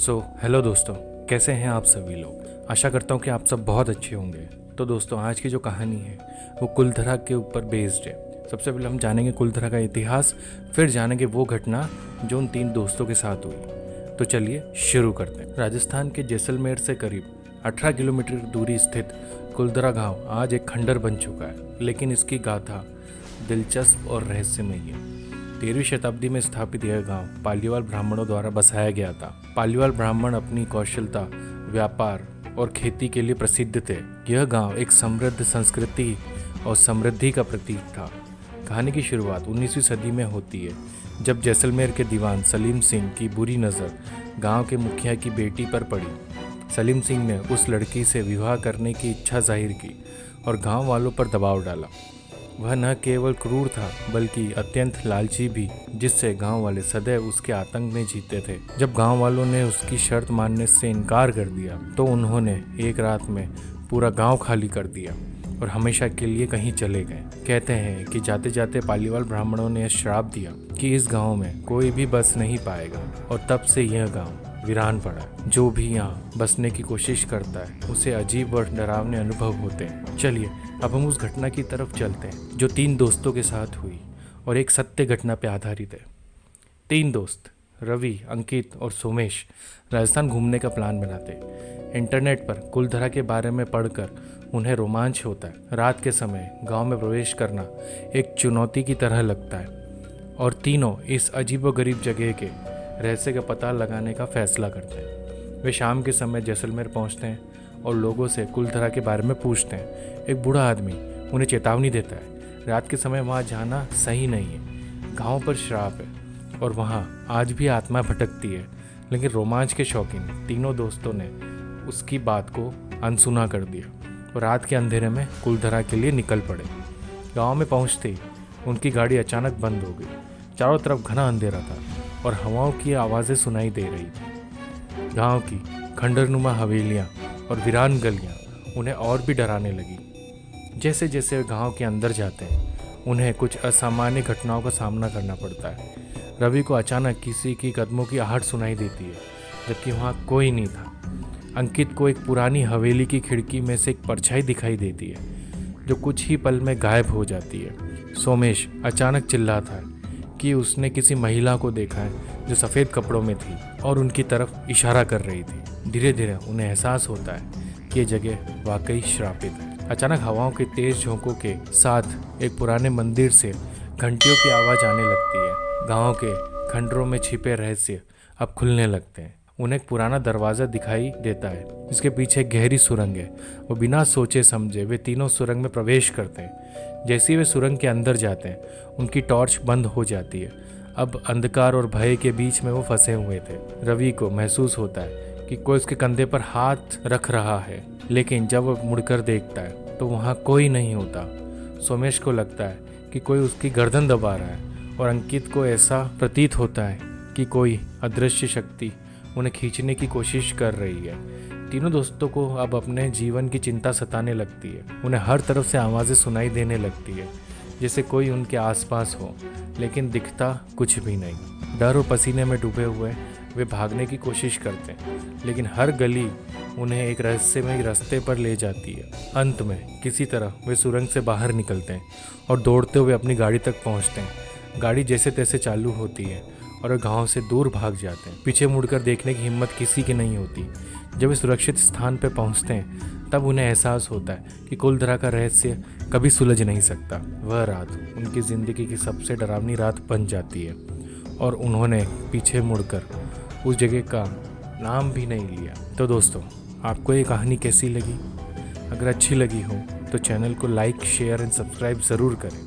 Hello दोस्तों, कैसे हैं आप सभी लोग। आशा करता हूँ कि आप सब बहुत अच्छे होंगे। तो दोस्तों, आज की जो कहानी है वो कुलधरा के ऊपर बेस्ड है। सबसे पहले हम जानेंगे कुलधरा का इतिहास, फिर जानेंगे वो घटना जो उन 3 दोस्तों के साथ हुई। तो चलिए शुरू करते हैं। राजस्थान के जैसलमेर से करीब 18 किलोमीटर दूरी स्थित कुलधरा गांव आज एक खंडर बन चुका है, लेकिन इसकी गाथा दिलचस्प और रहस्यमयी है। 13वीं शताब्दी में स्थापित यह गांव पालीवाल ब्राह्मणों द्वारा बसाया गया था। पालीवाल ब्राह्मण अपनी कौशलता, व्यापार और खेती के लिए प्रसिद्ध थे। यह गांव एक समृद्ध संस्कृति और समृद्धि का प्रतीक था। कहानी की शुरुआत 19वीं सदी में होती है, जब जैसलमेर के दीवान सलीम सिंह की बुरी नज़र गांव के मुखिया की बेटी पर पड़ी। सलीम सिंह ने उस लड़की से विवाह करने की इच्छा जाहिर की और गांव वालों पर दबाव डाला। वह न केवल क्रूर था बल्कि अत्यंत लालची भी, जिससे गांव वाले सदैव उसके आतंक में जीते थे। जब गांव वालों ने उसकी शर्त मानने से इनकार कर दिया तो उन्होंने एक रात में पूरा गांव खाली कर दिया और हमेशा के लिए कहीं चले गए। कहते हैं कि जाते जाते पालीवाल ब्राह्मणों ने श्राप दिया कि इस गांव में कोई भी बस नहीं पाएगा, और तब से यह गांव वीरान पड़ा। जो भी यहाँ बसने की कोशिश करता है उसे अजीब और डरावने अनुभव होते हैं। चलिए अब हम उस घटना की तरफ चलते हैं जो 3 दोस्तों के साथ हुई और एक सत्य घटना पर आधारित है। 3 दोस्त रवि, अंकित और सोमेश राजस्थान घूमने का प्लान बनाते। इंटरनेट पर कुलधरा के बारे में पढ़कर उन्हें रोमांच होता है। रात के समय गांव में प्रवेश करना एक चुनौती की तरह लगता है और तीनों इस अजीबोगरीब जगह के रहस्य का पता लगाने का फैसला करते हैं। वे शाम के समय जैसलमेर पहुंचते हैं और लोगों से कुलधरा के बारे में पूछते हैं। एक बूढ़ा आदमी उन्हें चेतावनी देता है, रात के समय वहां जाना सही नहीं है, गांव पर श्राप है और वहां आज भी आत्मा भटकती है। लेकिन रोमांच के शौकीन तीनों दोस्तों ने उसकी बात को अनसुना कर दिया और रात के अंधेरे में कुलधरा के लिए निकल पड़े। गांव में पहुंचते ही उनकी गाड़ी अचानक बंद हो गई। चारों तरफ घना अंधेरा था और हवाओं की आवाज़ें सुनाई दे रही थी। गांव की खंडरनुमा हवेलियां और वीरान गलियां उन्हें और भी डराने लगी। जैसे जैसे वे गांव के अंदर जाते हैं उन्हें कुछ असामान्य घटनाओं का सामना करना पड़ता है। रवि को अचानक किसी की कदमों की आहट सुनाई देती है, जबकि वहाँ कोई नहीं था। अंकित को एक पुरानी हवेली की खिड़की में से एक परछाई दिखाई देती है जो कुछ ही पल में गायब हो जाती है। सोमेश अचानक चिल्लाता है कि उसने किसी महिला को देखा है जो सफ़ेद कपड़ों में थी और उनकी तरफ इशारा कर रही थी। धीरे धीरे उन्हें एहसास होता है कि ये जगह वाकई श्रापित है। अचानक हवाओं के तेज झोंकों के साथ एक पुराने मंदिर से घंटियों की आवाज़ आने लगती है। गांव के खंडरों में छिपे रहस्य अब खुलने लगते हैं। उन्हें एक पुराना दरवाज़ा दिखाई देता है जिसके पीछे गहरी सुरंग है। वो बिना सोचे समझे वे तीनों सुरंग में प्रवेश करते हैं। जैसे ही वे सुरंग के अंदर जाते हैं उनकी टॉर्च बंद हो जाती है। अब अंधकार और भय के बीच में वो फंसे हुए थे। रवि को महसूस होता है कि कोई उसके कंधे पर हाथ रख रहा है, लेकिन जब वो मुड़कर देखता है तो वहाँ कोई नहीं होता। सोमेश को लगता है कि कोई उसकी गर्दन दबा रहा है और अंकित को ऐसा प्रतीत होता है कि कोई अदृश्य शक्ति उन्हें खींचने की कोशिश कर रही है। तीनों दोस्तों को अब अपने जीवन की चिंता सताने लगती है। उन्हें हर तरफ से आवाज़ें सुनाई देने लगती है, जैसे कोई उनके आसपास हो, लेकिन दिखता कुछ भी नहीं। डर और पसीने में डूबे हुए वे भागने की कोशिश करते हैं, लेकिन हर गली उन्हें एक रहस्यमय रास्ते पर ले जाती है। अंत में किसी तरह वे सुरंग से बाहर निकलते हैं और दौड़ते हुए अपनी गाड़ी तक पहुंचते हैं। गाड़ी जैसे तैसे चालू होती है और वे गांव से दूर भाग जाते हैं। पीछे मुड़कर देखने की हिम्मत किसी की नहीं होती। जब वे सुरक्षित स्थान पर पहुंचते हैं तब उन्हें एहसास होता है कि कुलधरा का रहस्य कभी सुलझ नहीं सकता। वह रात उनकी ज़िंदगी की सबसे डरावनी रात बन जाती है और उन्होंने पीछे मुड़कर उस जगह का नाम भी नहीं लिया। तो दोस्तों, आपको ये कहानी कैसी लगी? अगर अच्छी लगी हो तो चैनल को लाइक, शेयर एंड सब्सक्राइब ज़रूर करें।